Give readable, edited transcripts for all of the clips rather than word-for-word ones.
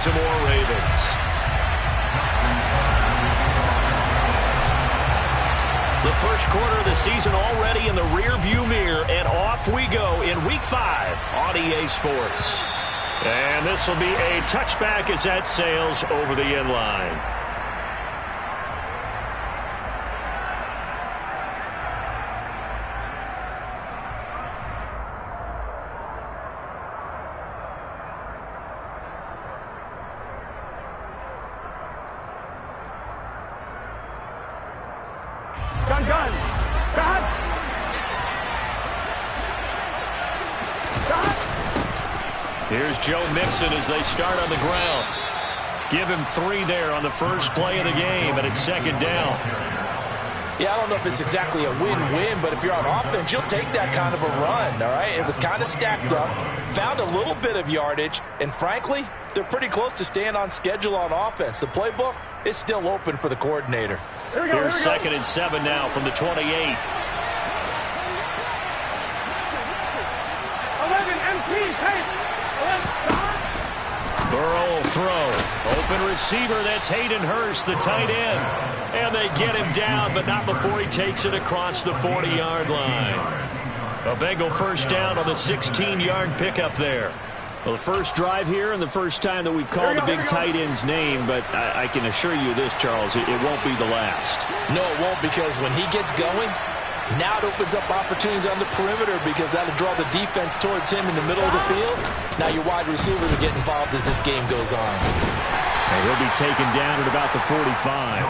Baltimore Ravens. The first quarter of the season already in the rearview mirror, and off we go in Week 5 on EA Sports. And this will be a touchback as that sails over the end line. Here's Joe Mixon as they start on the ground. Give him 3 there on the first play of the game, and it's second down. Yeah, I don't know if it's exactly a win-win, but if you're on offense, you'll take that kind of a run, all right? It was kind of stacked up, found a little bit of yardage, and frankly, they're pretty close to staying on schedule on offense. The playbook is still open for the coordinator. Here's second and 7 now from the 28. 11 MP, tape. Burrow will throw. Open receiver, that's Hayden Hurst, the tight end. And they get him down, but not before he takes it across the 40-yard line. A Bengal first down on the 16-yard pickup there. Well, the first drive here and the first time that we've called a big tight end's name, but I can assure you this, Charles, it won't be the last. No, it won't, because when he gets going, now it opens up opportunities on the perimeter because that'll draw the defense towards him in the middle of the field. Now your wide receivers will get involved as this game goes on. And he'll be taken down at about the 45.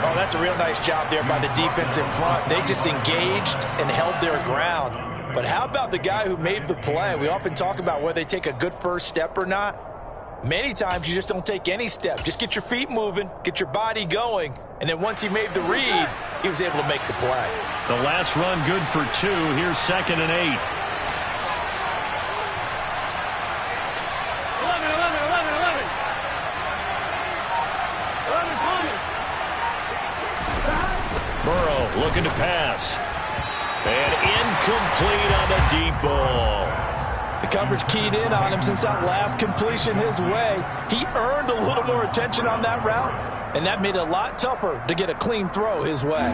Oh, that's a real nice job there by the defense in front. They just engaged and held their ground. But how about the guy who made the play? We often talk about whether they take a good first step or not. Many times you just don't take any step. Just get your feet moving, get your body going, and then once he made the read, he was able to make the play. The last run good for 2. Here's second and 8. 11, Burrow looking to pass. And incomplete on the deep ball. The coverage keyed in on him since that last completion his way. He earned a little more attention on that route, and that made it a lot tougher to get a clean throw his way.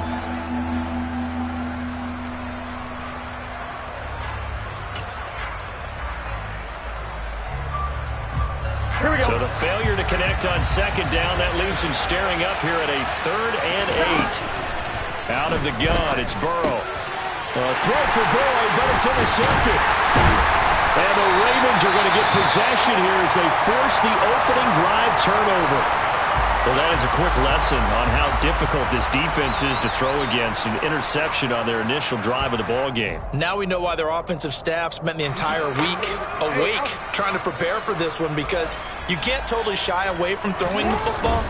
Here we go. So the failure to connect on second down, that leaves him staring up here at a 3rd and 8. Out of the gun, it's Burrow. Throw for Burrow, but it's intercepted. And the Ravens are going to get possession here as they force the opening drive turnover. Well, that is a quick lesson on how difficult this defense is to throw against. An interception on their initial drive of the ball game. Now we know why their offensive staff spent the entire week awake trying to prepare for this one, because you can't totally shy away from throwing the football.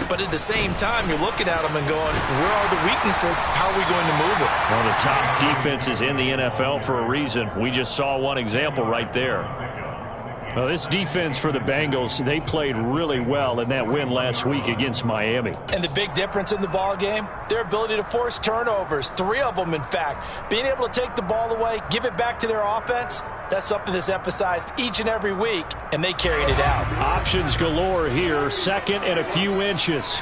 But at the same time, you're looking at them and going, where are the weaknesses? How are we going to move it? One of the top defenses in the NFL for a reason. We just saw one example right there. Well, this defense for the Bengals, they played really well in that win last week against Miami. And the big difference in the ball game, their ability to force turnovers, 3 of them, in fact. Being able to take the ball away, give it back to their offense, that's something that's emphasized each and every week, and they carried it out. Options galore here, second and a few inches.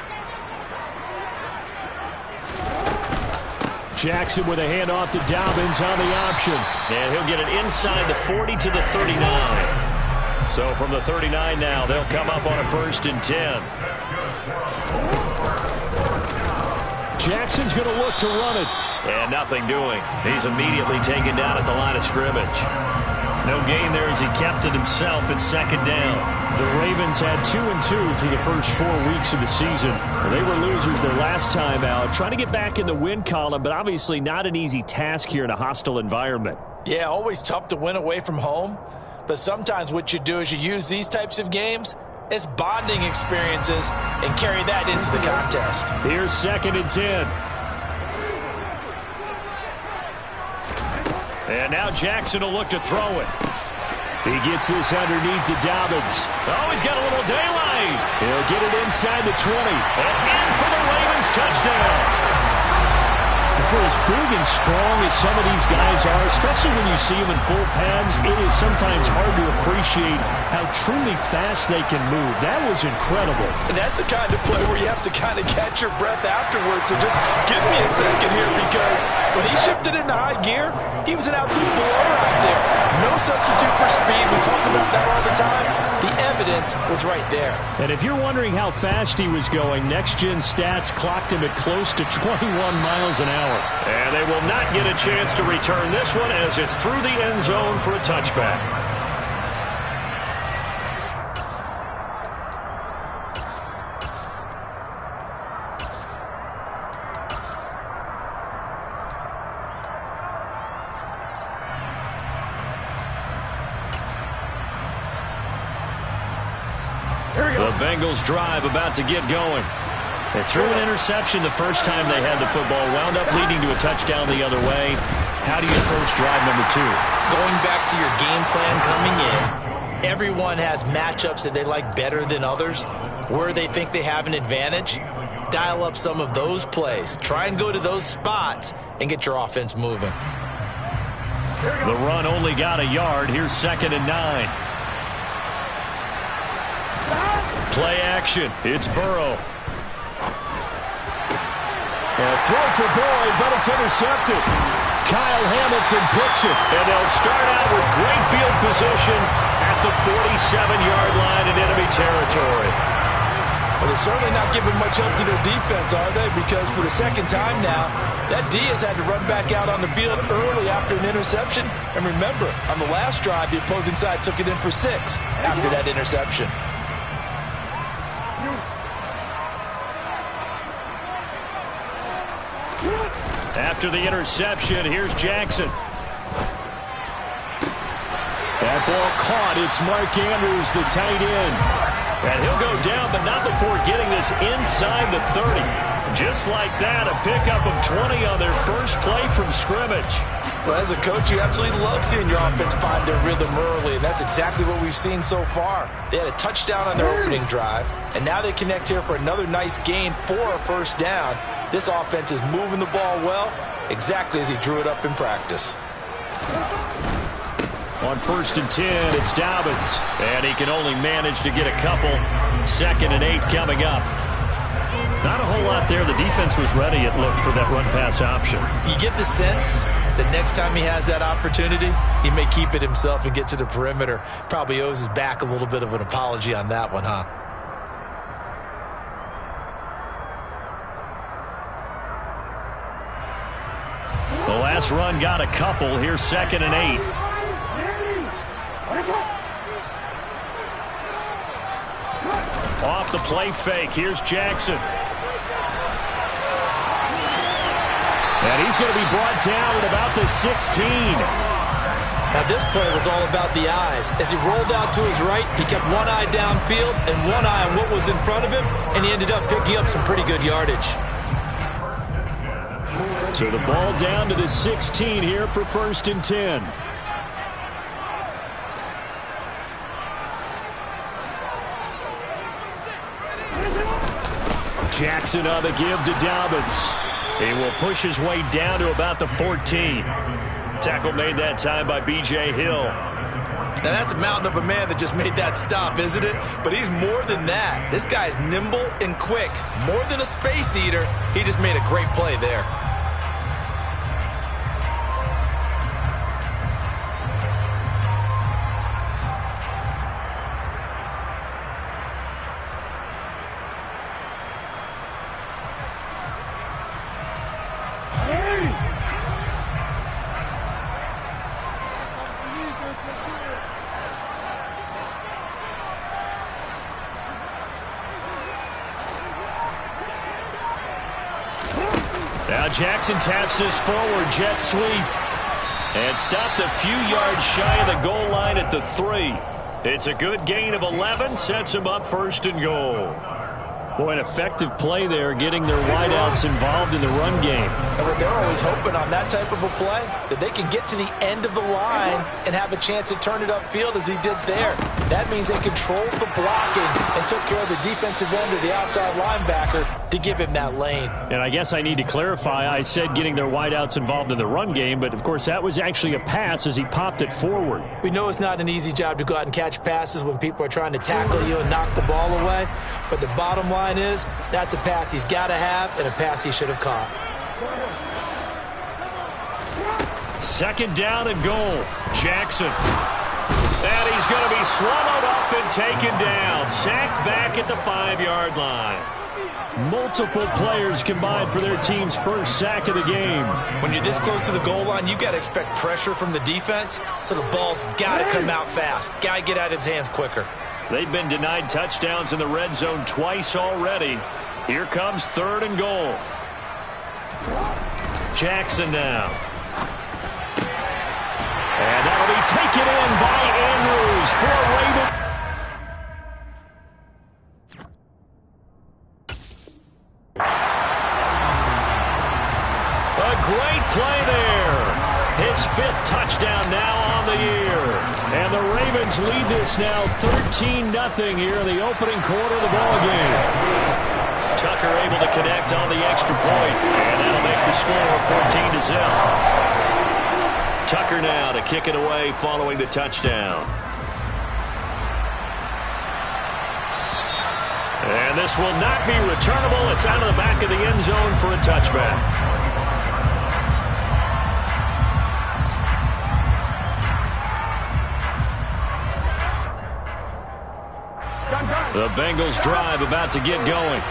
Jackson with a handoff to Dobbins on the option. And he'll get it inside the 40 to the 39. So from the 39 now, they'll come up on a 1st and 10. Jackson's going to look to run it. And nothing doing. He's immediately taken down at the line of scrimmage. No gain there as he kept it himself at second down. The Ravens had 2-2 through the first 4 weeks of the season. They were losers their last time out, trying to get back in the win column, but obviously not an easy task here in a hostile environment. Yeah, always tough to win away from home. But sometimes what you do is you use these types of games as bonding experiences and carry that into the contest. Here's second and 10. And now Jackson will look to throw it. He gets this underneath to Dobbins. Oh, he's got a little daylight. He'll get it inside the 20. And in for the Ravens touchdown. for as big and strong as some of these guys are, especially when you see them in full pads, it is sometimes hard to appreciate how truly fast they can move. That was incredible. And that's the kind of play where you have to kind of catch your breath afterwards. So just give me a second here, because when he shifted into high gear, he was an absolute blower out there. No substitute for speed. We talk about that all the time. The evidence was right there. And if you're wondering how fast he was going, next-gen stats clocked him at close to 21 miles an hour. And they will not get a chance to return this one as it's through the end zone for a touchback. The Bengals drive about to get going. They threw an interception the first time they had the football, wound up leading to a touchdown the other way. How do you approach drive number 2? Going back to your game plan coming in, everyone has matchups that they like better than others. Where they think they have an advantage, dial up some of those plays. Try and go to those spots and get your offense moving. The run only got a yard. Here's 2nd and 9. Play action. It's Burrow. A throw for Boyd, but it's intercepted. Kyle Hamilton picks it. And they'll start out with great field position at the 47-yard line in enemy territory. Well, they're certainly not giving much help to their defense, are they? Because for the second time now, that D has had to run back out on the field early after an interception. And remember, on the last drive, the opposing side took it in for 6 after that interception. After the interception, here's Jackson. That ball caught. It's Mark Andrews, the tight end. And he'll go down, but not before getting this inside the 30. Just like that, a pickup of 20 on their first play from scrimmage. Well, as a coach, you absolutely love seeing your offense find their rhythm early, and that's exactly what we've seen so far. They had a touchdown on their opening drive, and now they connect here for another nice gain for a first down. This offense is moving the ball well, exactly as he drew it up in practice. On 1st and 10, it's Dobbins. And he can only manage to get a couple. 2nd and 8 coming up. Not a whole lot there. The defense was ready, it looked, for that run-pass option. You get the sense that next time he has that opportunity, he may keep it himself and get to the perimeter. Probably owes his back a little bit of an apology on that one, huh? The last run got a couple. Here's 2nd and 8. Off the play fake. Here's Jackson. And he's going to be brought down at about the 16. Now this play was all about the eyes. As he rolled out to his right, he kept one eye downfield and one eye on what was in front of him, and he ended up picking up some pretty good yardage. So the ball down to the 16 here for 1st and 10. Jackson on the give to Dobbins. He will push his way down to about the 14. Tackle made that time by B.J. Hill. Now that's a mountain of a man that just made that stop, isn't it? But he's more than that. This guy's nimble and quick. More than a space eater. He just made a great play there. Now Jackson taps his forward jet sweep and stopped a few yards shy of the goal line at the 3. It's a good gain of 11, sets him up 1st and goal. Boy, an effective play there, getting their wideouts involved in the run game. And what they're always hoping on that type of a play, that they can get to the end of the line and have a chance to turn it upfield as he did there. That means they controlled the blocking and took care of the defensive end of the outside linebacker to give him that lane. And I guess I need to clarify, I said getting their wideouts involved in the run game, but of course that was actually a pass as he popped it forward. We know it's not an easy job to go out and catch passes when people are trying to tackle you and knock the ball away, but the bottom line is that's a pass he's got to have and a pass he should have caught. Second down and goal. Jackson. And he's going to be swallowed up and taken down. Sacked back at the 5-yard line. Multiple players combined for their team's first sack of the game. When you're this close to the goal line, you've got to expect pressure from the defense, so the ball's got to come out fast. Got to get out of his hands quicker. They've been denied touchdowns in the red zone twice already. Here comes third and goal. Jackson now. And that'll be taken in by Andrews for a Raven. A great play there. His 5th touchdown now on the year. And the Ravens lead this now 13-0 here in the opening quarter of the ball game. Tucker able to connect on the extra point, and that'll make the score 14-0. Tucker now to kick it away following the touchdown. And this will not be returnable. It's out of the back of the end zone for a touchback. The Bengals drive about to get going.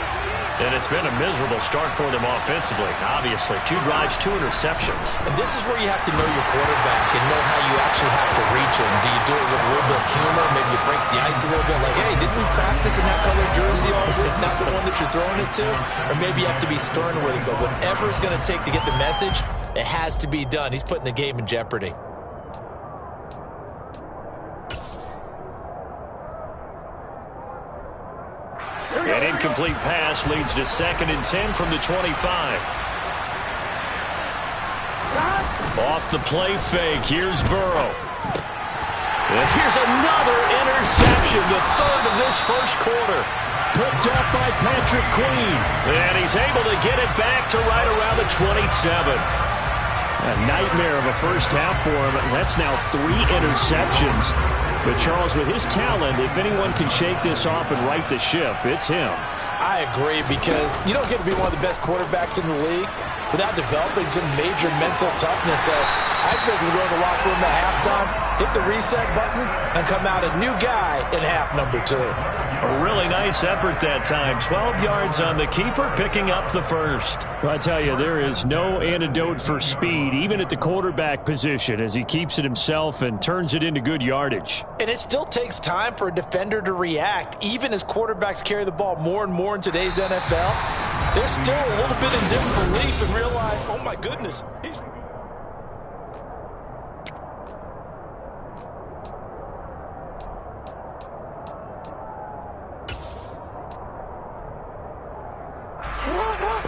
And it's been a miserable start for them offensively, obviously. 2 drives, 2 interceptions. And this is where you have to know your quarterback and know how you actually have to reach him. Do you do it with a little bit of humor? Maybe you break the ice a little bit like, hey, didn't we practice in that colored jersey all week? Not the one that you're throwing it to? Or maybe you have to be stern with him. But whatever it's going to take to get the message, it has to be done. He's putting the game in jeopardy. An incomplete pass leads to 2nd and 10 from the 25. Off the play fake. Here's Burrow. And here's another interception, the 3rd of this first quarter. Picked up by Patrick Queen. And he's able to get it back to right around the 27. A nightmare of a first half for him. That's now 3 interceptions. But, Charles, with his talent, if anyone can shake this off and right the ship, it's him. I agree, because you don't get to be one of the best quarterbacks in the league without developing some major mental toughness. So I expect him to go in the locker room at halftime, hit the reset button, and come out a new guy in half number 2. A really nice effort that time. 12 yards on the keeper, picking up the first. Well, I tell you, there is no antidote for speed, even at the quarterback position, as he keeps it himself and turns it into good yardage. And it still takes time for a defender to react, even as quarterbacks carry the ball more and more in today's NFL. They're still a little bit in disbelief and realize, oh my goodness, he's...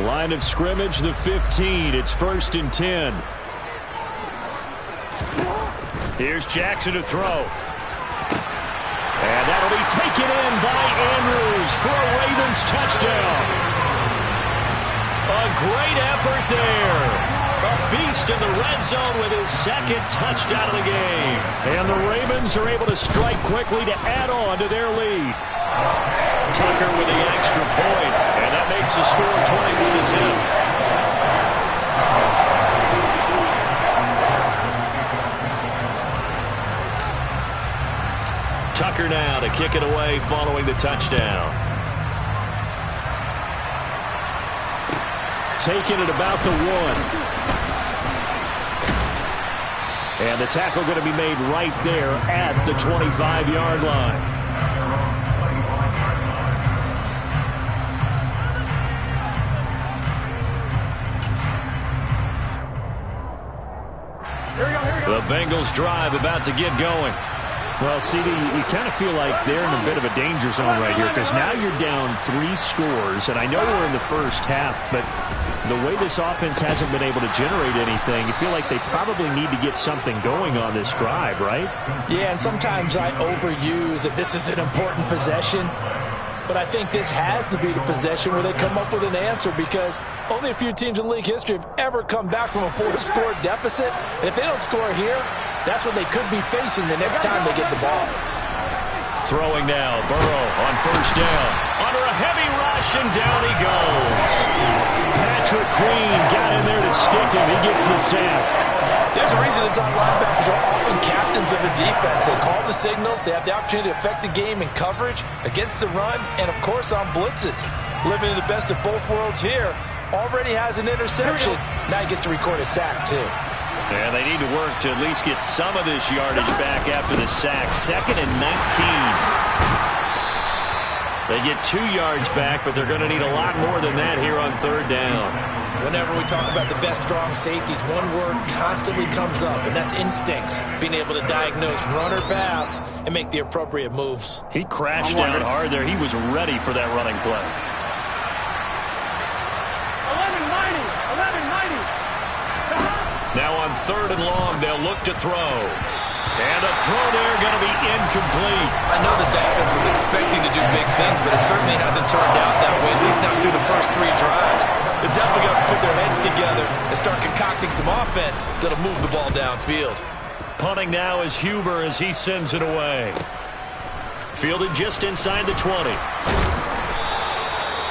Line of scrimmage, the 15. It's 1st and 10. Here's Jackson to throw. And that'll be taken in by Andrews for a Ravens touchdown. A great effort there. A beast in the red zone with his 2nd touchdown of the game. And the Ravens are able to strike quickly to add on to their lead. Tucker with the extra point, and that makes the score 21-0. Tucker now to kick it away following the touchdown. Taking it about the 1. And the tackle going to be made right there at the 25-yard line. The Bengals drive about to get going. Well, CD, you kind of feel like they're in a bit of a danger zone right here because now you're down 3 scores, and I know we're in the first half, but the way this offense hasn't been able to generate anything, you feel like they probably need to get something going on this drive, right? Yeah, and sometimes I overuse that this is an important possession, but I think this has to be the possession where they come up with an answer because only a few teams in league history have ever come back from a 4-score deficit, and if they don't score here, that's what they could be facing the next time they get the ball. Throwing now, Burrow on first down. Under a heavy rush, and down he goes. Patrick Queen got in there to stick him. He gets the sack. There's a reason inside linebackers are often captains of a defense. They call the signals. They have the opportunity to affect the game in coverage, against the run, and, of course, on blitzes. Living in the best of both worlds here. Already has an interception. Now he gets to record a sack, too. And they need to work to at least get some of this yardage back after the sack. 2nd and 19. They get 2 yards back, but they're going to need a lot more than that here on 3rd down. Whenever we talk about the best strong safeties, one word constantly comes up, and that's instincts. Being able to diagnose run or pass and make the appropriate moves. He crashed down hard there. He was ready for that running play. 11-90. Now on 3rd and long, they'll look to throw. And a throw there going to be incomplete. I know this offense was expecting to do big things, but it certainly hasn't turned out that way, at least not through the first 3 drives. They're definitely going to have to put their heads together and start concocting some offense that'll move the ball downfield. Punting now is Huber as he sends it away. Fielded just inside the 20.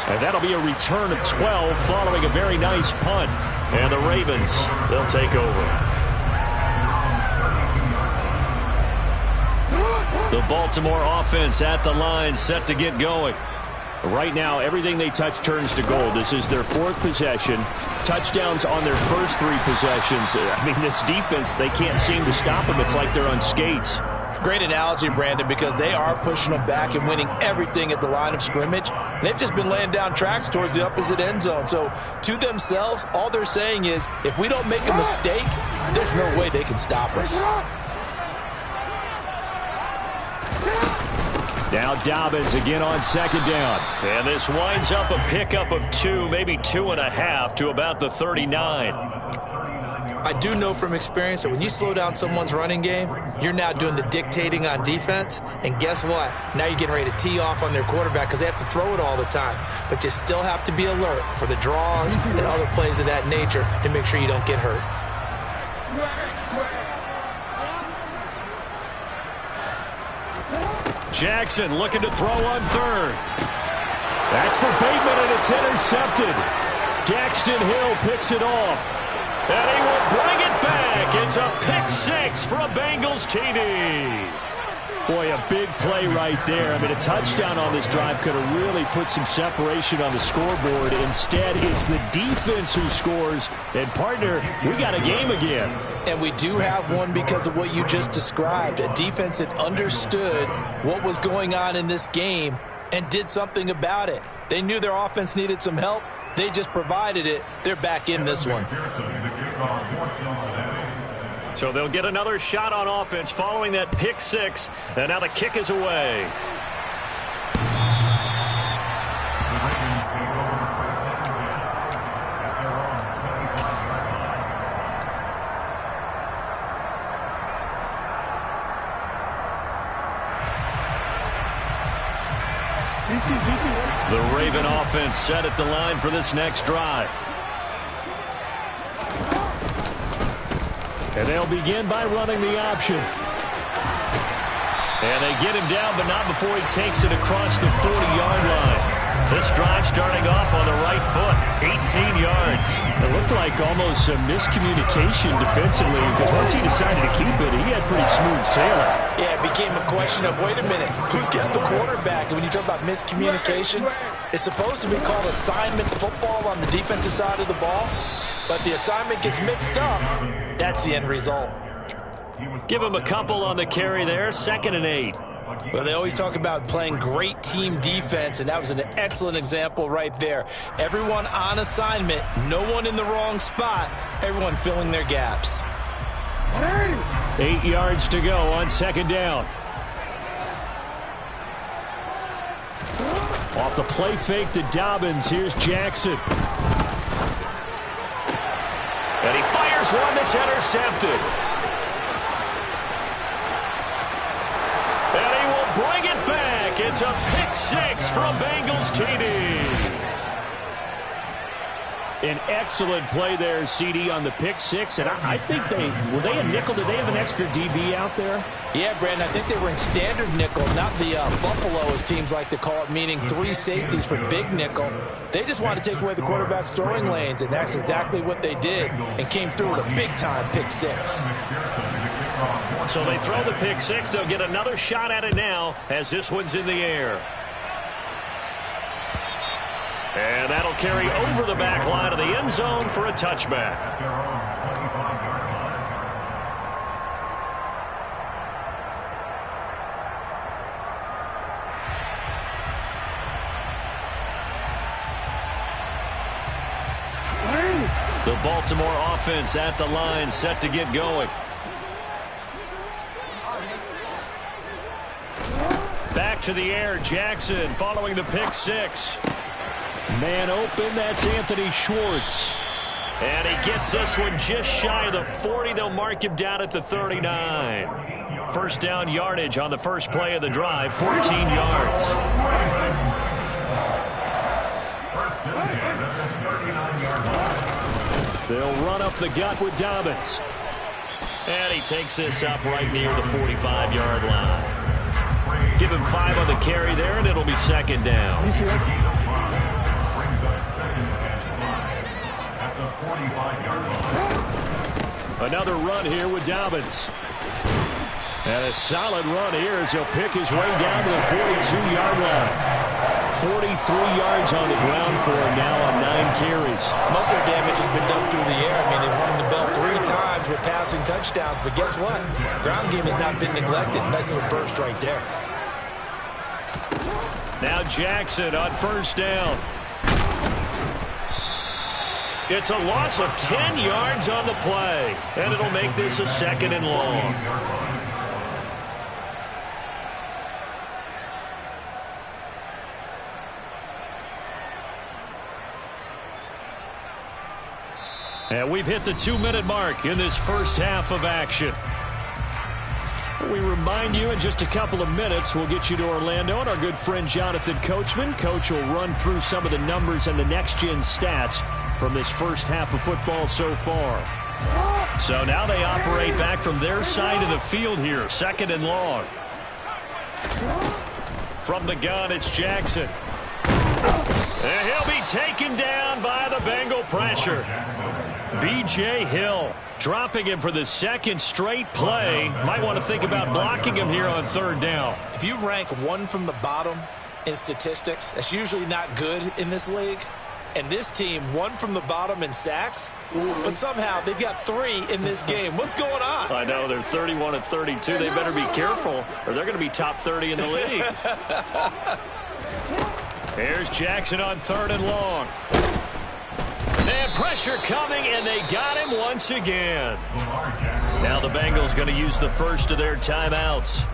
And that'll be a return of 12 following a very nice punt. And the Ravens, they'll take over. The Baltimore offense at the line, set to get going. Right now, everything they touch turns to gold. This is their 4th possession. Touchdowns on their first 3 possessions. I mean, this defense, they can't seem to stop them. It's like they're on skates. Great analogy, Brandon, because they are pushing them back and winning everything at the line of scrimmage. And they've just been laying down tracks towards the opposite end zone. So to themselves, all they're saying is, if we don't make a mistake, there's no way they can stop us. Now Dobbins again on 2nd down. And this winds up a pickup of 2, maybe 2.5 to about the 39. I do know from experience that when you slow down someone's running game, you're now doing the dictating on defense. And guess what? Now you're getting ready to tee off on their quarterback because they have to throw it all the time. But you still have to be alert for the draws and other plays of that nature to make sure you don't get hurt. Jackson looking to throw on 3rd. That's for Bateman, and it's intercepted. Daxton Hill picks it off. And he will bring it back. It's a pick 6 for a Bengals TD. Boy, a big play right there. I mean, a touchdown on this drive could have really put some separation on the scoreboard. Instead, it's the defense who scores. And, partner, we got a game again. And we do have one because of what you just described. A defense that understood what was going on in this game and did something about it. They knew their offense needed some help. They just provided it. They're back in this one. So they'll get another shot on offense following that pick 6. And now the kick is away. The Raven offense set at the line for this next drive. And they'll begin by running the option. And they get him down, but not before he takes it across the 40-yard line. This drive starting off on the right foot, 18 yards. It looked like almost some miscommunication defensively because once he decided to keep it, he had pretty smooth sailing. Yeah, it became a question of, wait a minute, who's got the quarterback? And when you talk about miscommunication, it's supposed to be called assignment football on the defensive side of the ball. But the assignment gets mixed up. That's the end result. Give him a couple on the carry there, 2nd and 8. Well, they always talk about playing great team defense, and that was an excellent example right there. Everyone on assignment, no one in the wrong spot, everyone filling their gaps. 8 yards to go on 2nd down. Off the play fake to Dobbins. Here's Jackson. And he fires one that's intercepted. And he will bring it back. It's a pick six from Bengals TD. An excellent play there, CD, on the pick six. And I think were they a nickel? Did they have an extra DB out there? Yeah, Brandon, I think they were in standard nickel, not the Buffalo, as teams like to call it, meaning three safeties for big nickel. They just wanted to take away the quarterback's throwing lanes, and that's exactly what they did, and came through with a big-time pick six. So they throw the pick six. They'll get another shot at it now as this one's in the air. And that'll carry over the back line of the end zone for a touchback. The Baltimore offense at the line, set to get going. Back to the air, Jackson following the pick six. Man open, that's Anthony Schwartz. And he gets this one just shy of the 40. They'll mark him down at the 39. First down yardage on the first play of the drive, 14 yards. They'll run up the gut with Dobbins. And he takes this up right near the 45-yard line. Give him 5 on the carry there, and it'll be second down. Another run here with Dobbins. And a solid run here as he'll pick his way down to the 42-yard line. 43 yards on the ground for him now on 9 carries. Most of their damage has been done through the air. I mean, they've rung the bell 3 times with passing touchdowns, but guess what? Ground game has not been neglected. Nice little burst right there. Now Jackson on first down. It's a loss of 10 yards on the play, and it'll make this a second and long. And we've hit the 2-minute mark in this first half of action. We remind you in just a couple of minutes we'll get you to Orlando and our good friend Jonathan Coachman. Coach will run through some of the numbers and the next-gen stats from this first half of football so far. So now they operate back from their side of the field here, second and long. From the gun, it's Jackson. And he'll be taken down by the Bengal pressure. B.J. Hill dropping him for the second straight play. Might want to think about blocking him here on third down. If you rank one from the bottom in statistics, that's usually not good in this league. And this team, one from the bottom in sacks, but somehow they've got 3 in this game. What's going on? I know, they're 31 and 32. They better be careful, or they're going to be top 30 in the league. Here's Jackson on third and long. And pressure coming, and they got him once again. Now the Bengals going to use the first of their timeouts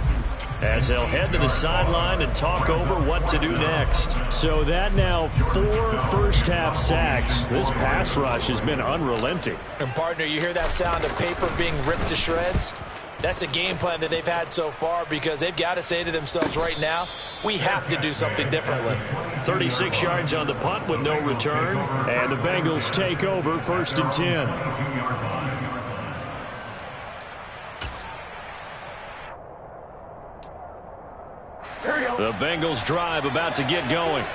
as they'll head to the sideline and talk over what to do next. So that now 4 first-half sacks. This pass rush has been unrelenting. And, partner, you hear that sound of paper being ripped to shreds? That's a game plan that they've had so far because they've got to say to themselves right now, we have to do something differently. 36 yards on the punt with no return. And the Bengals take over first and 10. The Bengals drive about to get going.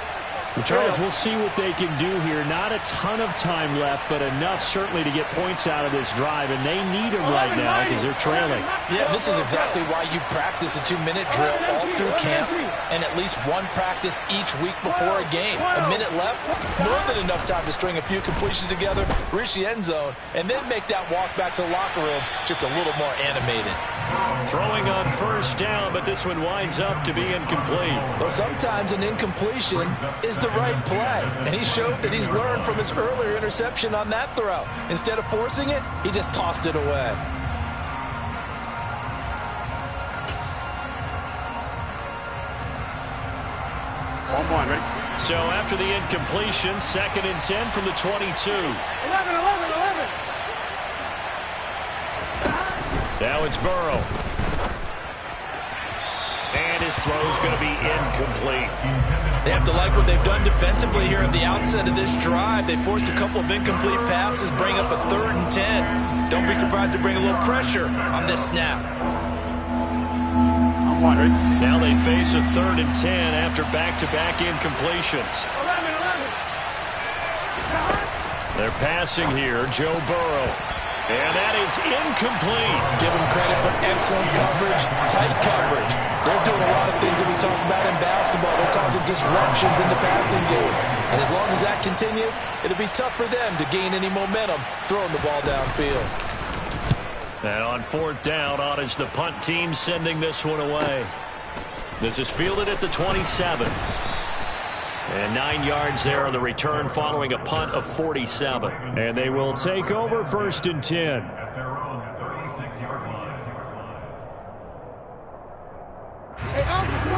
Charles, we'll see what they can do here. Not a ton of time left, but enough certainly to get points out of this drive, and they need them right now because they're trailing. Yeah, this is exactly why you practice a 2-minute drill all through camp and at least one practice each week before a game. A minute left, more than enough time to string a few completions together, reach the end zone, and then make that walk back to the locker room just a little more animated. Throwing on first down, but this one winds up to be incomplete. Well, sometimes an incompletion is the right play, and he showed that he's learned from his earlier interception on that throw. Instead of forcing it, he just tossed it away. 1-1, ready? So after the incompletion, 2nd and 10 from the 22. 11. Now it's Burrow. And his throw's going to be incomplete. They have to like what they've done defensively here at the outset of this drive. They forced a couple of incomplete passes, bring up a 3rd and 10. Don't be surprised to bring a little pressure on this snap. I'm 1, ready? Now they face a 3rd and 10 after back-to-back incompletions. 11. They're passing here, Joe Burrow. And that is incomplete. Give them credit for excellent coverage, tight coverage. They're doing a lot of things that we talk about in basketball. They're causing disruptions in the passing game. And as long as that continues, it'll be tough for them to gain any momentum throwing the ball downfield. And on 4th down, on is the punt team sending this one away. This is fielded at the 27. And 9 yards there on the return following a punt of 47. And they will take over 1st and 10.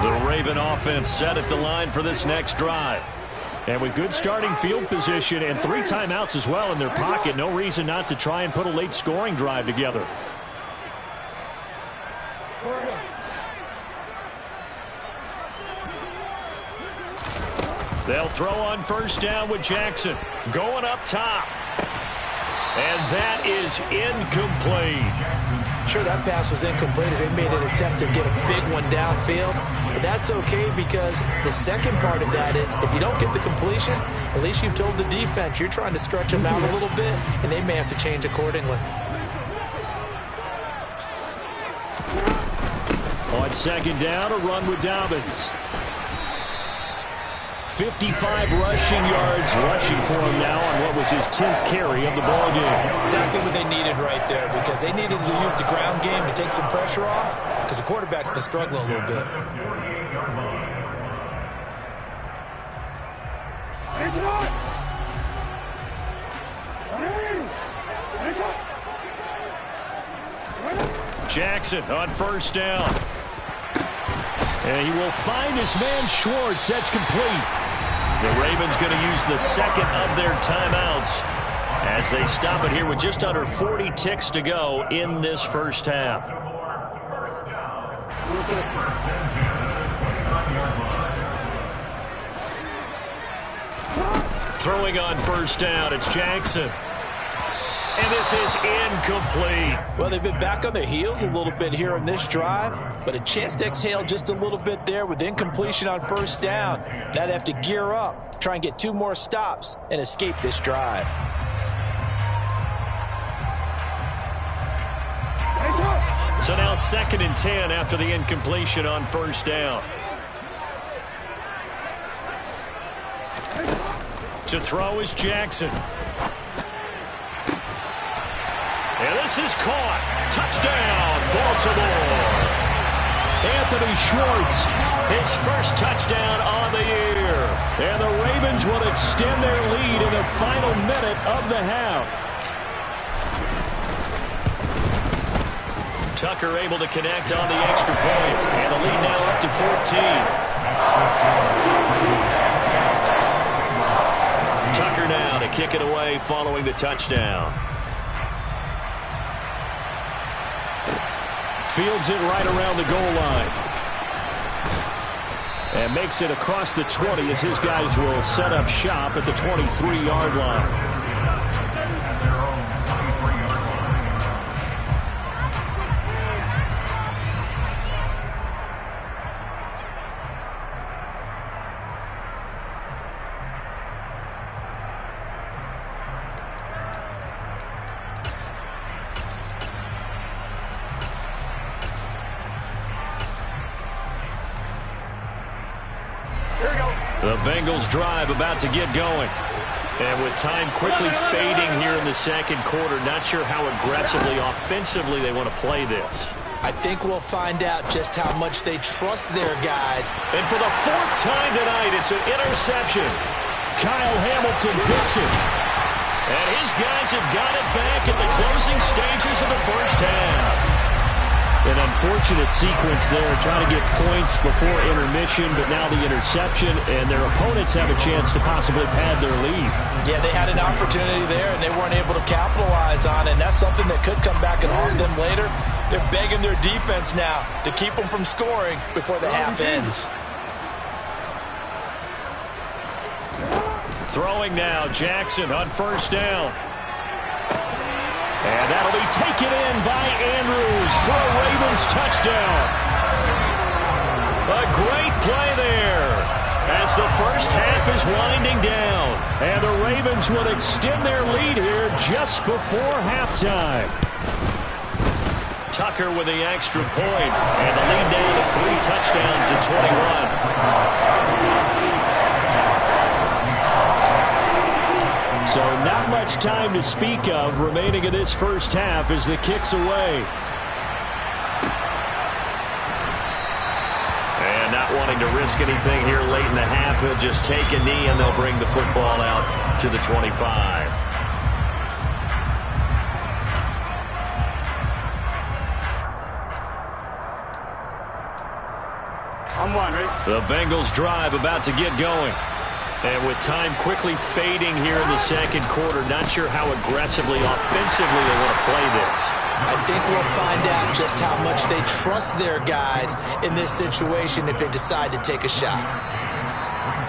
The Raven offense set at the line for this next drive. And with good starting field position and 3 timeouts as well in their pocket, no reason not to try and put a late scoring drive together. They'll throw on 1st down with Jackson. Going up top. And that is incomplete. Sure, that pass was incomplete as they made an attempt to get a big one downfield. But that's okay because the second part of that is if you don't get the completion, at least you've told the defense you're trying to stretch them out a little bit, and they may have to change accordingly. On 2nd down, a run with Dobbins. 55 rushing yards rushing for him now on what was his 10th carry of the ball game. Exactly what they needed right there because they needed to use the ground game to take some pressure off because the quarterback's been struggling a little bit. Jackson on 1st down. And he will find his man Schwartz. That's complete. The Ravens going to use the 2nd of their timeouts as they stop it here with just under 40 ticks to go in this 1st half. Throwing on 1st down, it's Jackson. And this is incomplete. Well, they've been back on their heels a little bit here in this drive, but a chance to exhale just a little bit there with incompletion on 1st down. Now they have to gear up, try and get 2 more stops, and escape this drive. So now 2nd and 10 after the incompletion on 1st down. To throw is Jackson. And this is caught. Touchdown, Baltimore. Anthony Schwartz, his 1st touchdown on the year. And the Ravens will extend their lead in the final minute of the half. Tucker able to connect on the extra point. And the lead now up to 14. Tucker now to kick it away following the touchdown. Fields it right around the goal line. And makes it across the 20 as his guys will set up shop at the 23-yard line. The Bengals drive about to get going. And with time quickly fading here in the 2nd quarter, not sure how aggressively, offensively they want to play this. I think we'll find out just how much they trust their guys. And for the 4th time tonight, it's an interception. Kyle Hamilton picks it. And his guys have got it back at the closing stages of the 1st half. An unfortunate sequence there, trying to get points before intermission, but now the interception, and their opponents have a chance to possibly pad their lead. Yeah, they had an opportunity there, and they weren't able to capitalize on it, and that's something that could come back and haunt them later. They're begging their defense now to keep them from scoring before the half ends. Throwing now, Jackson on first down. And that'll be taken in by Andrews for a Ravens touchdown. A great play there as the first half is winding down. And the Ravens will extend their lead here just before halftime. Tucker with the extra point, and the lead down to 3 touchdowns at 21. So not much time to speak of remaining in this first half as the kick's away. And not wanting to risk anything here late in the half, he'll just take a knee and they'll bring the football out to the 25. I'm wondering. The Bengals drive about to get going. And with time quickly fading here in the second quarter, not sure how aggressively, offensively they want to play this. I think we'll find out just how much they trust their guys in this situation if they decide to take a shot.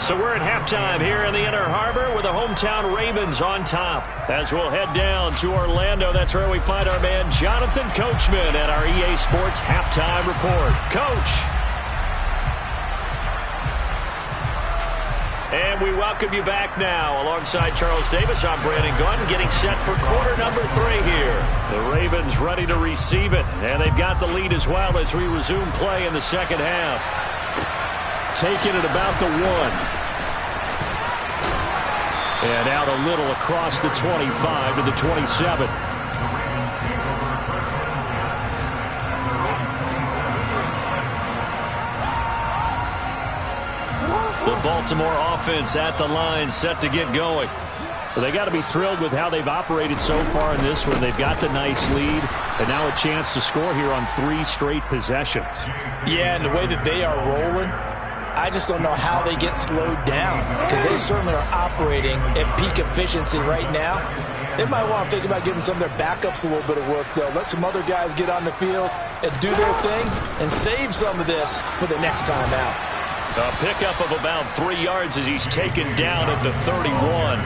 So we're at halftime here in the Inner Harbor with the hometown Ravens on top. As we'll head down to Orlando, that's where we find our man Jonathan Coachman at our EA Sports Halftime Report. Coach. And we welcome you back now. Alongside Charles Davis, I'm Brandon Gunn, getting set for quarter number 3 here. The Ravens ready to receive it, and they've got the lead as well as we resume play in the second half. Taking it about the 1. And out a little across the 25 to the 27. The Baltimore offense at the line, set to get going. Well, they got to be thrilled with how they've operated so far in this one. They've got the nice lead, and now a chance to score here on 3 straight possessions. Yeah, and the way that they are rolling, I just don't know how they get slowed down, because they certainly are operating at peak efficiency right now. They might want to think about giving some of their backups a little bit of work, though. Let some other guys get on the field and do their thing and save some of this for the next time out. A pickup of about 3 yards as he's taken down at the 31.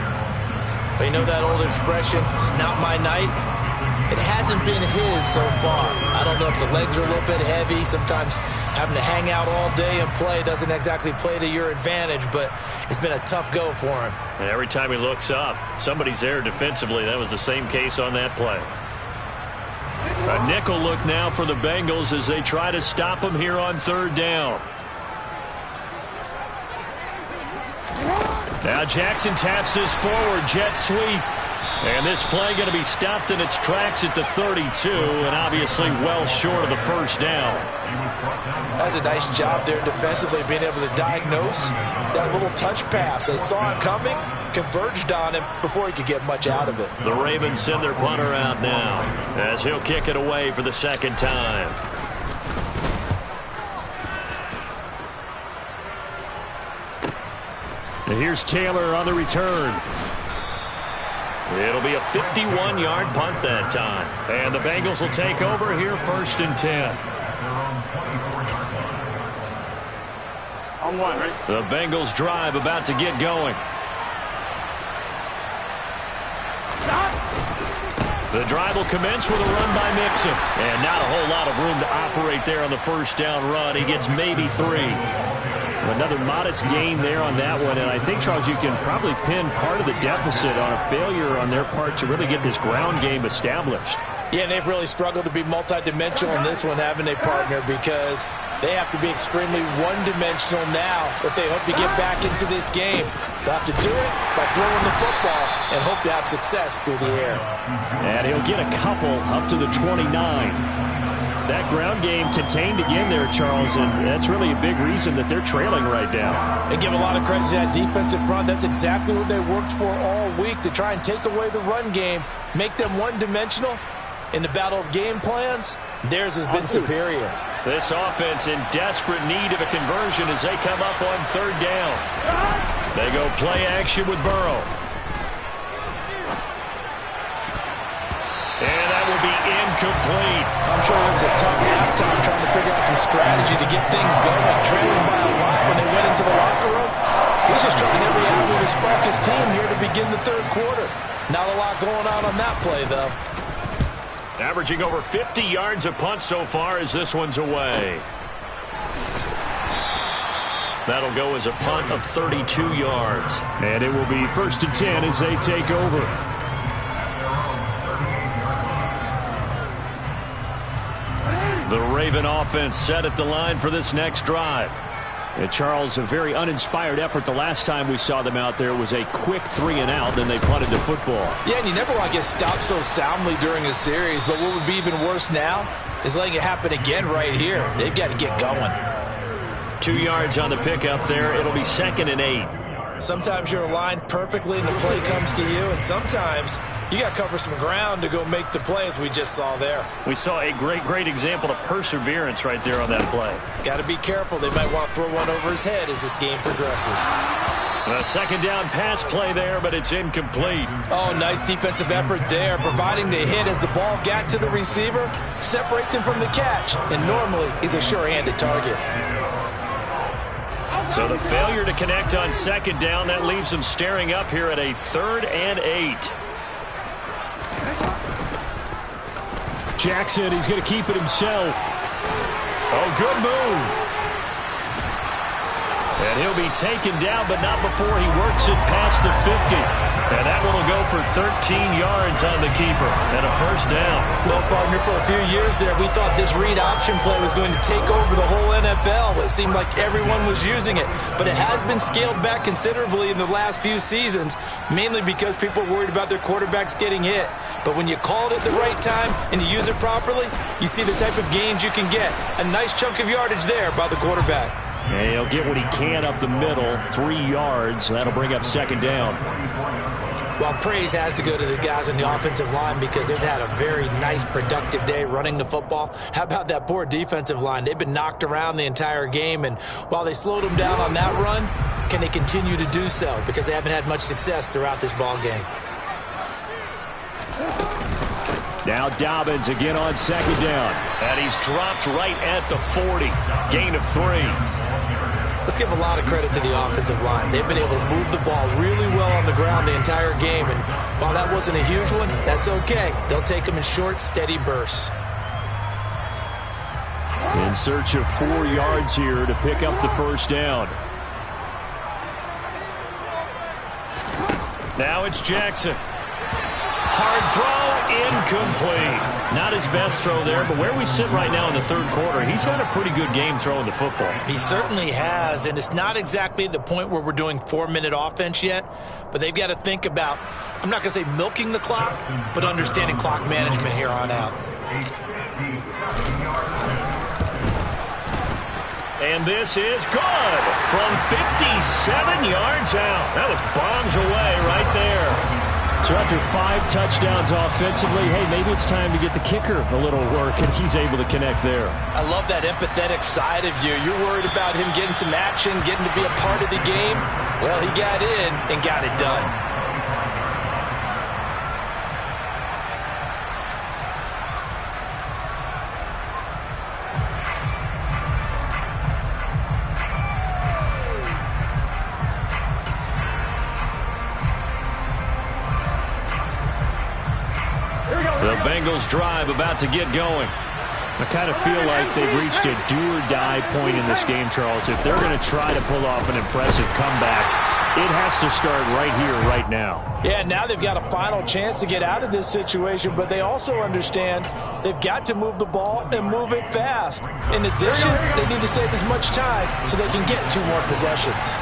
But you know that old expression, it's not my night? It hasn't been his so far. I don't know if the legs are a little bit heavy. Sometimes having to hang out all day and play doesn't exactly play to your advantage, but it's been a tough go for him. And every time he looks up, somebody's there defensively. That was the same case on that play. A nickel look now for the Bengals as they try to stop him here on 3rd down. Now Jackson taps this forward, jet sweep. And this play going to be stopped in its tracks at the 32, and obviously well short of the first down. That's a nice job there defensively, being able to diagnose that little touch pass. They saw it coming, converged on him before he could get much out of it. The Ravens send their punter out now as he'll kick it away for the 2nd time. And here's Taylor on the return. It'll be a 51-yard punt that time. And the Bengals will take over here 1st and 10. I'm wondering. The Bengals drive about to get going. The drive will commence with a run by Mixon. And not a whole lot of room to operate there on the 1st down run. He gets maybe 3. Another modest gain there on that one, and I think, Charles, you can probably pin part of the deficit on a failure on their part to really get this ground game established. Yeah, and they've really struggled to be multidimensional in this one, having a partner, because they have to be extremely one-dimensional now if they hope to get back into this game. They'll have to do it by throwing the football and hope to have success through the air. And he'll get a couple up to the 29. That ground game contained again there, Charles, and that's really a big reason that they're trailing right now. They give a lot of credit to that defensive front. That's exactly what they worked for all week, to try and take away the run game, make them one-dimensional. In the battle of game plans, Theirs has been superior. This offense in desperate need of a conversion as they come up on third down. They go play action with Burrow. And that will be incomplete. I'm sure it was a tough halftime trying to figure out some strategy to get things going. Trailing by a lot when they went into the locker room. He's just trying every avenue to spark his team here to begin the third quarter. Not a lot going on that play, though. Averaging over 50 yards a punt so far as this one's away. That'll go as a punt of 32 yards. And it will be 1st and 10 as they take over. The Raven offense set at the line for this next drive. And Charles, a very uninspired effort the last time we saw them out there. It was a quick 3-and-out, then they punted the football. Yeah, and you never want to get stopped so soundly during a series, but what would be even worse now is letting it happen again right here. They've got to get going. 2 yards on the pickup there. It'll be 2nd and 8. Sometimes you're aligned perfectly and the play comes to you, and sometimes you got to cover some ground to go make the play, as we just saw there. We saw a great example of perseverance right there on that play. Got to be careful. They might want to throw one over his head as this game progresses. A 2nd down pass play there, but it's incomplete. Oh, nice defensive effort there, providing the hit as the ball got to the receiver, separates him from the catch, and normally he's a sure-handed target. So the failure to connect on 2nd down, that leaves them staring up here at a 3rd and 8. Jackson, he's going to keep it himself. Oh, good move. And he'll be taken down, but not before he works it past the 50. And that one will go for 13 yards on the keeper and a 1st down. Well, partner, for a few years there, we thought this read option play was going to take over the whole NFL. It seemed like everyone was using it. But it has been scaled back considerably in the last few seasons, mainly because people are worried about their quarterbacks getting hit. But when you call it at the right time and you use it properly, you see the type of gains you can get. A nice chunk of yardage there by the quarterback. And he'll get what he can up the middle, 3 yards. That'll bring up 2nd down. Well, praise has to go to the guys on the offensive line because they've had a very nice, productive day running the football. How about that poor defensive line? They've been knocked around the entire game, and while they slowed them down on that run, can they continue to do so? Because they haven't had much success throughout this ball game. Now Dobbins again on 2nd down. And he's dropped right at the 40. Gain of 3. Let's give a lot of credit to the offensive line. They've been able to move the ball really well on the ground the entire game. And while that wasn't a huge one, that's okay. They'll take them in short, steady bursts. In search of 4 yards here to pick up the 1st down. Now it's Jackson. Hard throw, incomplete. Not his best throw there, but where we sit right now in the 3rd quarter, he's had a pretty good game throwing the football. He certainly has, and it's not exactly the point where we're doing 4-minute offense yet, but they've got to think about, I'm not going to say milking the clock, but understanding clock management here on out. And this is good from 57 yards out. That was bombs away right there. So after 5 touchdowns offensively, hey, maybe it's time to get the kicker a little work, and he's able to connect there. I love that empathetic side of you. You're worried about him getting some action, getting to be a part of the game. Well, he got in and got it done. The Bengals drive about to get going. I kind of feel like they've reached a do-or-die point in this game, Charles. If they're going to try to pull off an impressive comeback, it has to start right here, right now. Yeah, now they've got a final chance to get out of this situation, but they also understand they've got to move the ball and move it fast. In addition, they need to save as much time so they can get 2 more possessions.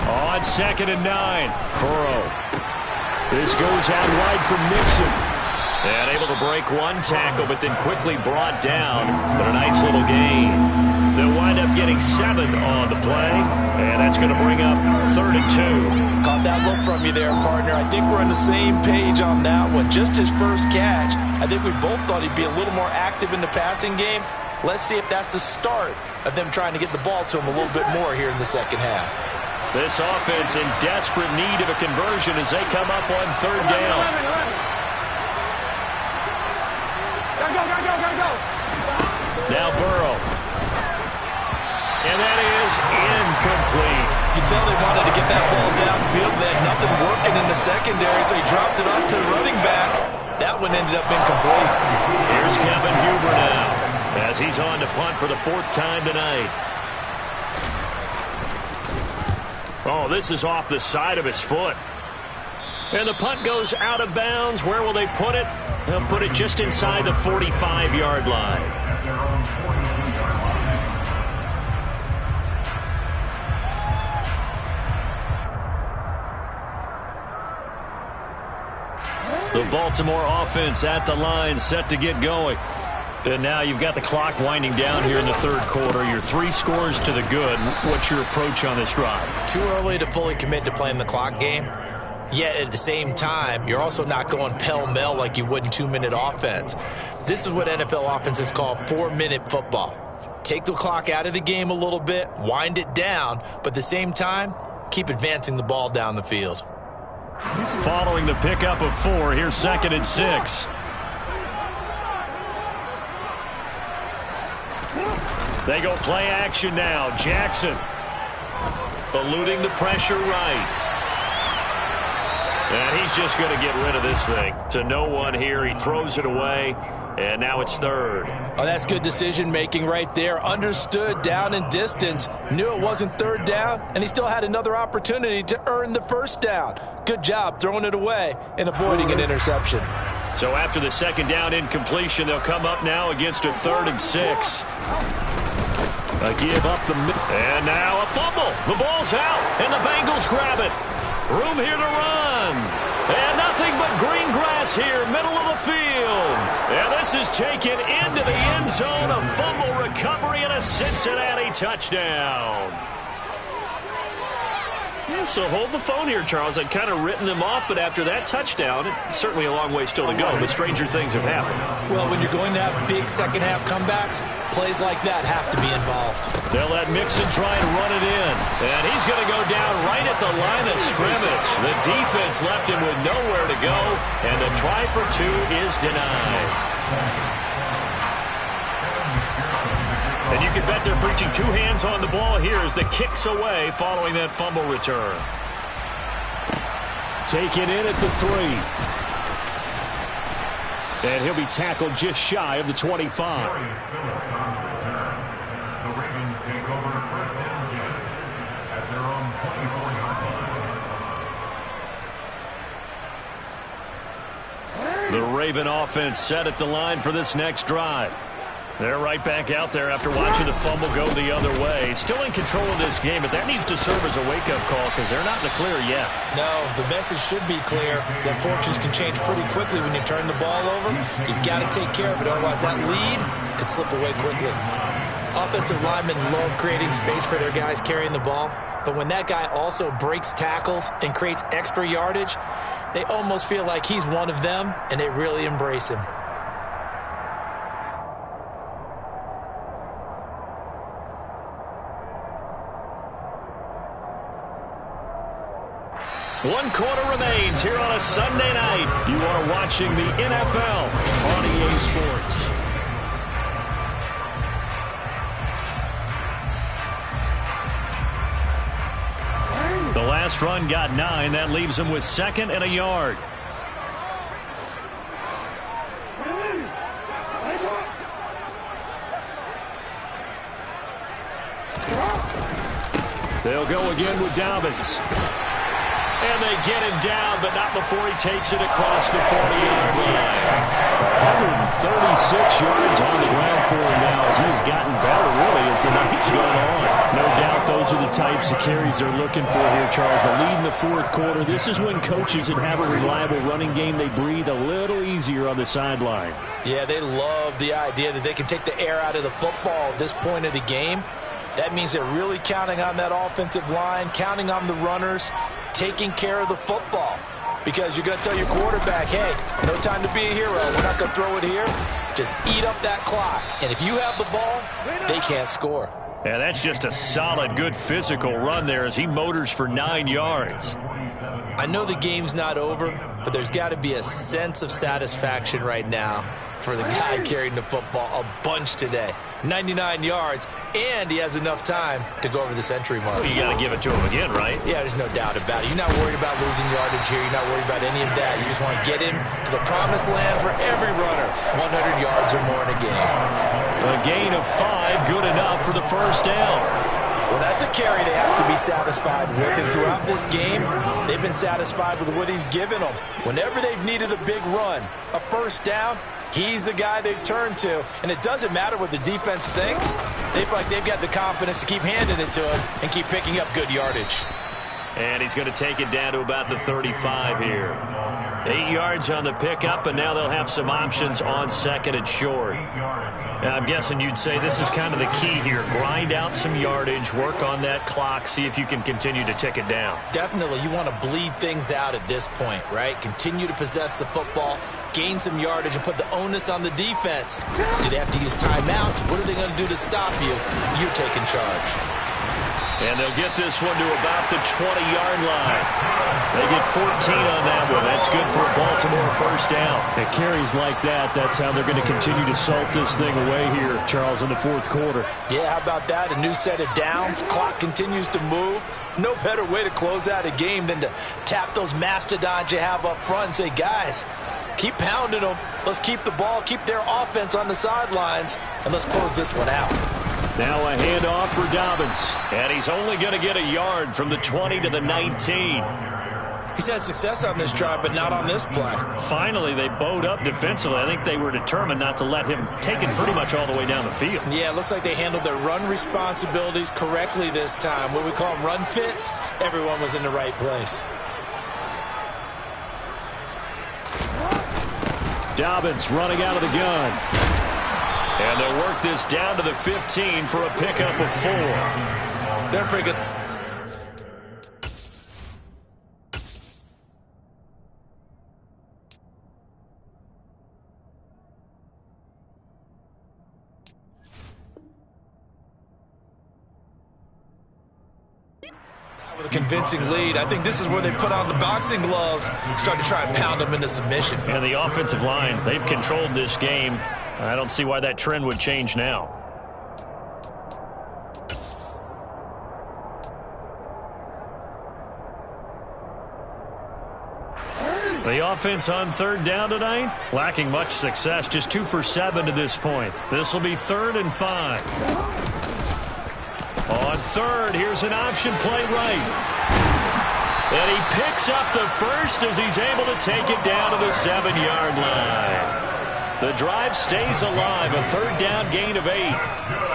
On 2nd and 9, Burrow. This goes out wide for Mixon. And able to break 1 tackle, but then quickly brought down. But a nice little gain. They'll wind up getting 7 on the play, and that's going to bring up 3rd and 2. Caught that look from you there, partner. I think we're on the same page on that one. Just his first catch. I think we both thought he'd be a little more active in the passing game. Let's see if that's the start of them trying to get the ball to him a little bit more here in the second half. This offense in desperate need of a conversion as they come up on 3rd down. Go. Now Burrow. And that is incomplete. You can tell they wanted to get that ball downfield. They had nothing working in the secondary, so he dropped it off to the running back. That one ended up incomplete. Here's Kevin Huber now as he's on to punt for the 4th time tonight. Oh, this is off the side of his foot. And the punt goes out of bounds. Where will they put it? They'll put it just inside the 45-yard line. The Baltimore offense at the line, set to get going. And now you've got the clock winding down here in the 3rd quarter. You're 3 scores to the good. What's your approach on this drive? Too early to fully commit to playing the clock game. Yet at the same time, you're also not going pell-mell like you would in 2-minute offense. This is what NFL offenses call 4-minute football. Take the clock out of the game a little bit, wind it down, but at the same time, keep advancing the ball down the field. Following the pickup of 4, here's 2nd and 6. They go play action now. Jackson eluding the pressure right. And he's just going to get rid of this thing. To no one here. He throws it away. And now it's 3rd. Oh, that's good decision-making right there. Understood down and distance. Knew it wasn't 3rd down, and he still had another opportunity to earn the 1st down. Good job throwing it away and avoiding an interception. So after the 2nd down incompletion, they'll come up now against a 3rd and 6. A give up the middle. And now a fumble. The ball's out, and the Bengals grab it. Room here to run. And nothing but green grass here, middle of the field. And this is taken into the end zone. A fumble recovery and a Cincinnati touchdown. Yeah, so hold the phone here, Charles. I'd kind of written them off, but after that touchdown, it's certainly a long way still to go, but stranger things have happened. Well, when you're going to have big second-half comebacks, plays like that have to be involved. They'll let Mixon try and run it in, and he's going to go down right at the line of scrimmage. The defense left him with nowhere to go, and the try for 2 is denied. And you can bet they're preaching 2 hands on the ball here as the kick's away following that fumble return. Taken in at the 3. And he'll be tackled just shy of the 25. The Ravens take over first and 10 at their own 24-yard line. The Raven offense set at the line for this next drive. They're right back out there after watching the fumble go the other way. Still in control of this game, but that needs to serve as a wake-up call because they're not in the clear yet. No, the message should be clear that fortunes can change pretty quickly when you turn the ball over. You got to take care of it, otherwise that lead could slip away quickly. Offensive linemen love creating space for their guys carrying the ball, but when that guy also breaks tackles and creates extra yardage, they almost feel like he's one of them, and they really embrace him. One quarter remains here on a Sunday night. You are watching the NFL on EA Sports. The last run got 9. That leaves him with 2nd and a yard. They'll go again with Dobbins. And they get him down, but not before he takes it across the 40-yard line. 136 yards on the ground for him now as he's gotten better, really, as the night's gone on. No doubt those are the types of carries they're looking for here, Charles. The lead in the fourth quarter. This is when coaches that have a reliable running game, they breathe a little easier on the sideline. Yeah, they love the idea that they can take the air out of the football at this point of the game. That means they're really counting on that offensive line, counting on the runners, taking care of the football. Because you're going to tell your quarterback, hey, no time to be a hero. We're not going to throw it here. Just eat up that clock. And if you have the ball, they can't score. Yeah, that's just a solid, good physical run there as he motors for 9 yards. I know the game's not over, but there's got to be a sense of satisfaction right now for the guy carrying the football a bunch today. 99 yards, and he has enough time to go over the century mark. Well, you got to give it to him again, right? Yeah, there's no doubt about it. You're not worried about losing yardage here. You're not worried about any of that. You just want to get him to the promised land for every runner. 100 yards or more in a game. A gain of 5, good enough for the first down. Well, that's a carry they have to be satisfied with. And throughout this game, they've been satisfied with what he's given them. Whenever they've needed a big run, a first down, he's the guy they've turned to. And it doesn't matter what the defense thinks. They feel like they've got the confidence to keep handing it to him and keep picking up good yardage. And he's going to take it down to about the 35 here. 8 yards on the pickup, and now they'll have some options on second and short. Now, I'm guessing you'd say this is kind of the key here. Grind out some yardage, work on that clock, see if you can continue to tick it down. Definitely, you want to bleed things out at this point, right? Continue to possess the football, gain some yardage, and put the onus on the defense. Do they have to use timeouts? What are they going to do to stop you? You're taking charge. And they'll get this one to about the 20-yard line. They get 14 on that one. That's good for a Baltimore first down. It carries like that. That's how they're going to continue to salt this thing away here, Charles, in the fourth quarter. Yeah, how about that? A new set of downs. Clock continues to move. No better way to close out a game than to tap those mastodons you have up front and say, guys, keep pounding them. Let's keep the ball, keep their offense on the sidelines, and let's close this one out. Now a handoff for Dobbins. And he's only going to get a yard from the 20 to the 19. He's had success on this drive, but not on this play. Finally, they bowed up defensively. I think they were determined not to let him take it pretty much all the way down the field. Yeah, it looks like they handled their run responsibilities correctly this time. What we call them run fits, everyone was in the right place. Dobbins running out of the gun. And they'll work this down to the 15 for a pickup of 4. They're pretty good. With a convincing lead, I think this is where they put on the boxing gloves, start to try and pound them into submission. And the offensive line, they've controlled this game. I don't see why that trend would change now. The offense on third down tonight, lacking much success, just 2 for 7 to this point. This will be 3rd and 5. On third, here's an option play right. And he picks up the first as he's able to take it down to the 7-yard line. The drive stays alive, a third down gain of 8.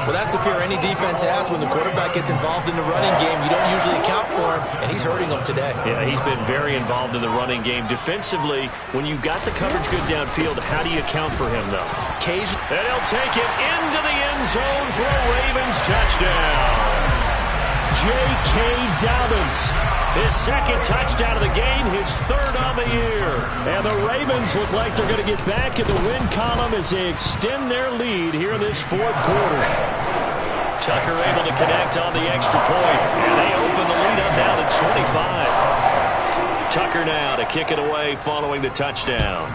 Well, that's the fear any defense has when the quarterback gets involved in the running game. You don't usually account for him, and he's hurting them today. Yeah, he's been very involved in the running game. Defensively, when you got the coverage good downfield, how do you account for him, though? Occasion. And he'll take it into the end zone for a Ravens touchdown. J.K. Dobbins, his second touchdown of the game, his 3rd on the year. And the Ravens look like they're going to get back in the win column as they extend their lead here in this fourth quarter. Tucker able to connect on the extra point, and they open the lead up now to 25. Tucker now to kick it away following the touchdown.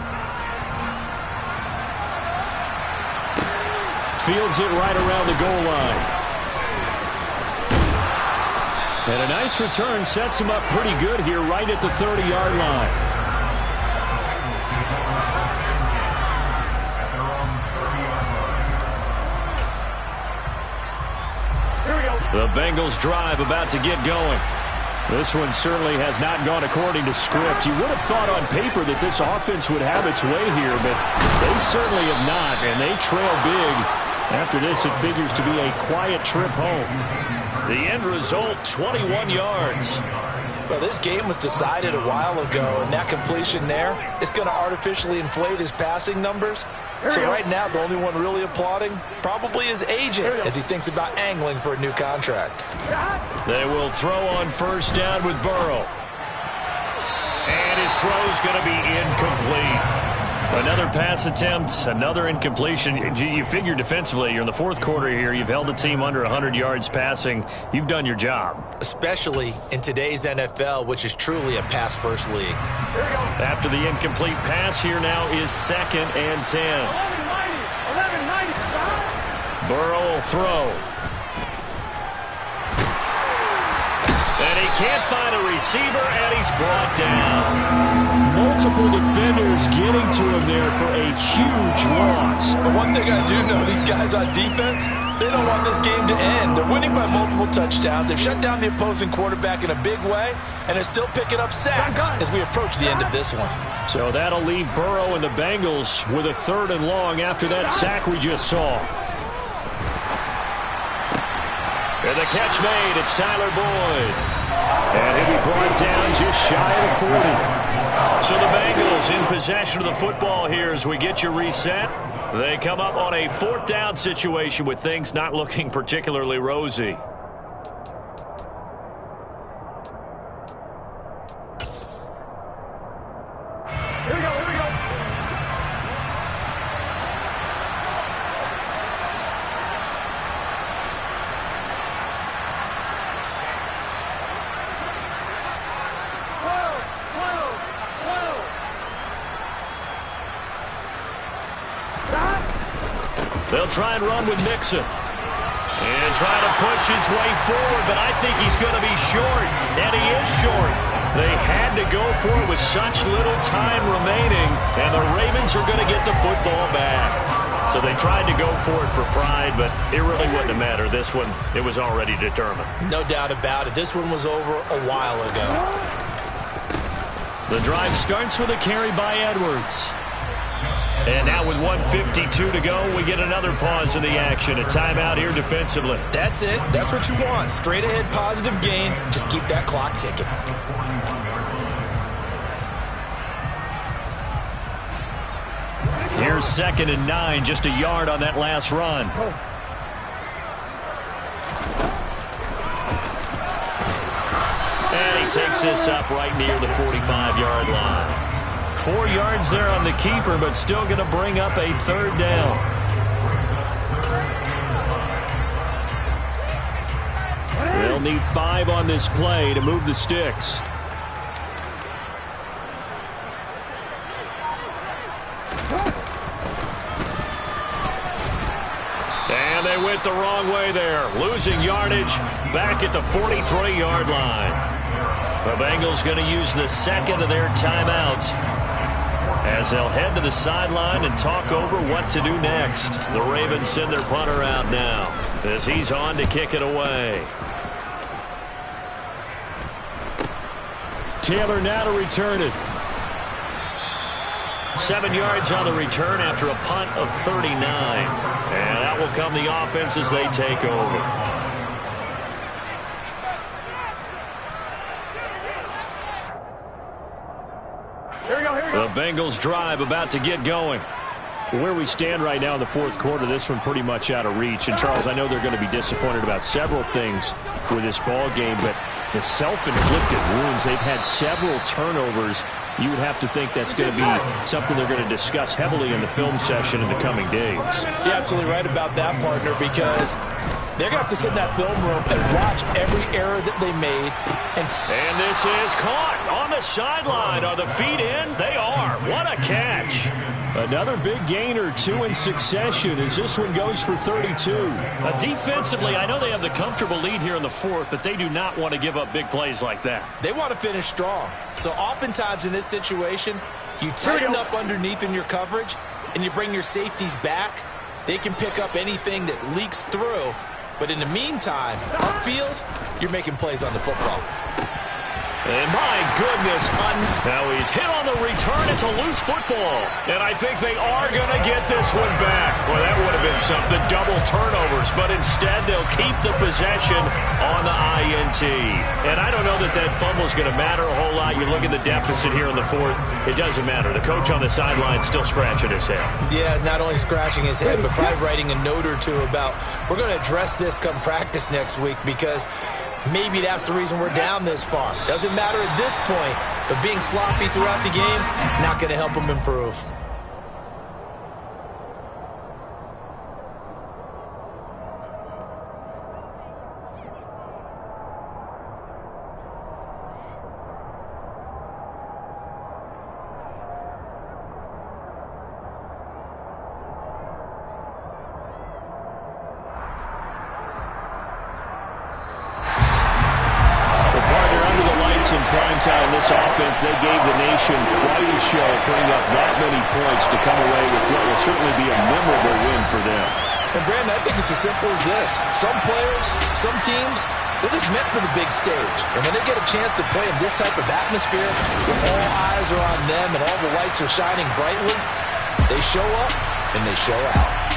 Fields it right around the goal line. And a nice return sets him up pretty good here right at the 30-yard line. The Bengals drive about to get going. This one certainly has not gone according to script. You would have thought on paper that this offense would have its way here, but they certainly have not, and they trail big. After this, it figures to be a quiet trip home. The end result, 21 yards. Well, this game was decided a while ago, and that completion there is going to artificially inflate his passing numbers. So right now, the only one really applauding probably his agent as he thinks about angling for a new contract. They will throw on first down with Burrow. And his throw is going to be incomplete. Another pass attempt, another incompletion. You figure defensively, you're in the fourth quarter here. You've held the team under 100 yards passing. You've done your job. Especially in today's NFL, which is truly a pass-first league. After the incomplete pass, here now is 2nd and 10. 1190. Burrow will throw. And he can't find a receiver, and he's brought down. Multiple defenders getting to him there for a huge loss. But one thing I do know, these guys on defense, they don't want this game to end. They're winning by multiple touchdowns. They've shut down the opposing quarterback in a big way, and they're still picking up sacks as we approach the end of this one. So that'll leave Burrow and the Bengals with a 3rd and long after that sack we just saw. And the catch made. It's Tyler Boyd. And he'll be brought down just shy of 40. So the Bengals in possession of the football here as we get you reset. They come up on a 4th down situation with things not looking particularly rosy. Here we go. They'll try and run with Mixon. And try to push his way forward, but I think he's going to be short. And he is short. They had to go for it with such little time remaining, and the Ravens are going to get the football back. So they tried to go for it for pride, but it really wouldn't have mattered. This one, it was already determined. No doubt about it. This one was over a while ago. The drive starts with a carry by Edwards. And now with 1:52 to go, we get another pause in the action. A timeout here defensively. That's it. That's what you want. Straight ahead positive gain. Just keep that clock ticking. Here's 2nd and 9, just a yard on that last run. And he takes this up right near the 45-yard line. 4 yards there on the keeper, but still going to bring up a 3rd down. They'll need 5 on this play to move the sticks. And they went the wrong way there. Losing yardage back at the 43-yard line. The Bengals going to use the 2nd of their timeouts as they'll head to the sideline and talk over what to do next. The Ravens send their punter out now as he's on to kick it away. Taylor now to return it. 7 yards on the return after a punt of 39. And that will come the offense as they take over. The Bengals drive about to get going. Where we stand right now in the fourth quarter, this one pretty much out of reach. And, Charles, I know they're going to be disappointed about several things with this ball game, but the self-inflicted wounds, they've had several turnovers. You would have to think that's going to be something they're going to discuss heavily in the film session in the coming days. You're absolutely right about that, partner, because they're going to have to sit in that film room and watch every error that they made. And this is caught on the sideline. Are the feet in? They are. What a catch. Another big gainer, 2 in succession as this one goes for 32. Defensively, I know they have the comfortable lead here in the fourth, but they do not want to give up big plays like that. They want to finish strong. So oftentimes in this situation, you tighten up underneath in your coverage and you bring your safeties back. They can pick up anything that leaks through. But in the meantime, upfield, you're making plays on the football. And my goodness, now he's hit on the return. It's a loose football. And I think they are going to get this one back. Well, that would have been something, double turnovers. But instead, they'll keep the possession on the INT. And I don't know that that fumble is going to matter a whole lot. You look at the deficit here in the fourth. It doesn't matter. The coach on the sideline still scratching his head. Yeah, not only scratching his head, but probably writing a note or two about, we're going to address this come practice next week, because maybe that's the reason we're down this far. Doesn't matter at this point, but being sloppy throughout the game, not going to help them improve. In prime time, this offense, they gave the nation quite a show, putting up that many points to come away with what will certainly be a memorable win for them. And Brandon, I think it's as simple as this. Some players, some teams, they're just meant for the big stage. And when they get a chance to play in this type of atmosphere, where all eyes are on them and all the lights are shining brightly, they show up and they show out.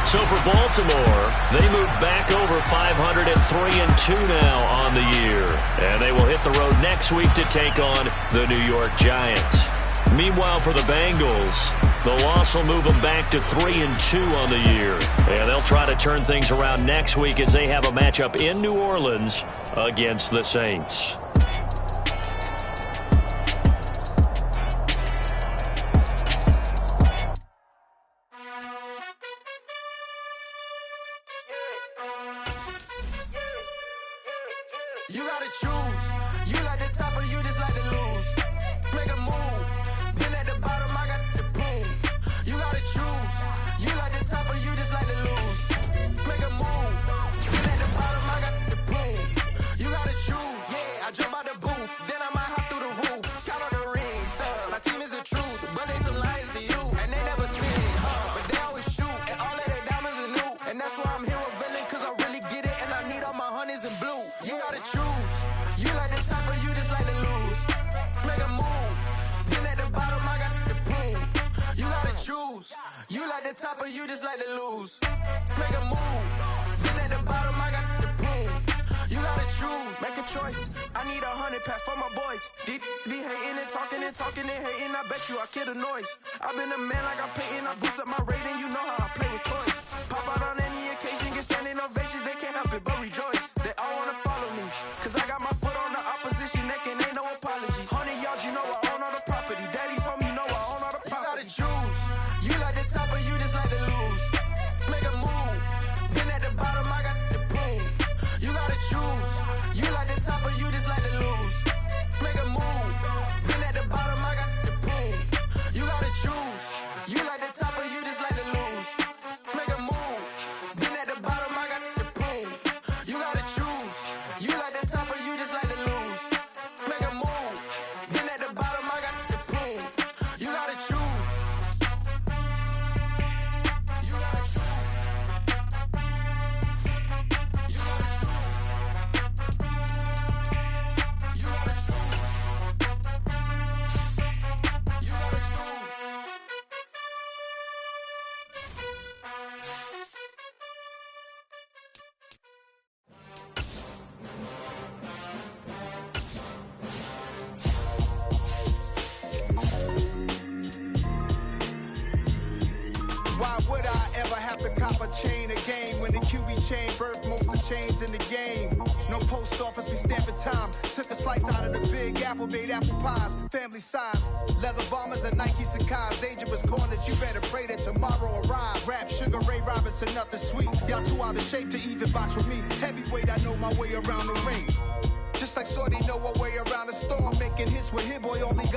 So for Baltimore, they move back over 500 at 3-2 now on the year. And they will hit the road next week to take on the New York Giants. Meanwhile, for the Bengals, the loss will move them back to 3-2 on the year. And they'll try to turn things around next week as they have a matchup in New Orleans against the Saints. You gotta choose. You like the top or you just like to lose. Make a move. Been at the bottom, I got the prove. You gotta choose. You like the top or you just like to lose. Make a move. Been at the bottom, I got the prove. You gotta choose. Yeah, I jump out the booth. Then I might hop through the roof. Count on the rings. My team is the truth, but they some lions to you. And they never spin, but they always shoot. And all of their diamonds are new. And that's why I'm here with villain, cause I really get it. And I need all my honeys in blue. You gotta choose. You like the top or you just like to lose. Make a move. Been at the bottom, I got the proof. You gotta choose. You like the top or you just like to lose. Make a move. Been at the bottom, I got the proof. You gotta choose. Make a choice. I need 100 pack for my boys. Deep be hating and talking and hating. I bet you I kill the noise. I've been a man like I'm painting. I boost up my rating. You know how I play with toys. Pop out on any occasion, get standing ovations. They can't help it but rejoice. They all wanna follow me, cause I got my foot on the opposition neck and ain't no apologies. 100 yards, you know I own all the property. Daddy's home, you know I own all the property. You gotta choose. You like the top or you just like to lose. Make a move. Been at the bottom, I got the proof. You gotta choose. You like the top or you just like to lose. Make a move. Been at the bottom, I got the proof. You gotta choose. You like the top or you just like to lose. Make a move. Been at the bottom, I got the proof. You gotta choose. You like the top or you just like to lose. Make a move. Been at the bottom, I got the proof. You gotta choose. You gotta choose. You gotta choose. You gotta choose. You gotta choose. Why would I ever have to cop a chain again when the QB chain birthed most of chains in the game? No post office, we stamping time. Took a slice out of the big apple, made apple pies, family size. Leather bombers and Nike Sakai's. Dangerous corners, you better pray that tomorrow arrive. Rap, Sugar Ray Robinson, nothing sweet. Y'all too out of shape to even box with me. Heavyweight, I know my way around the ring. Just like Shorty know her way around the storm, making hits with Hit Boy only got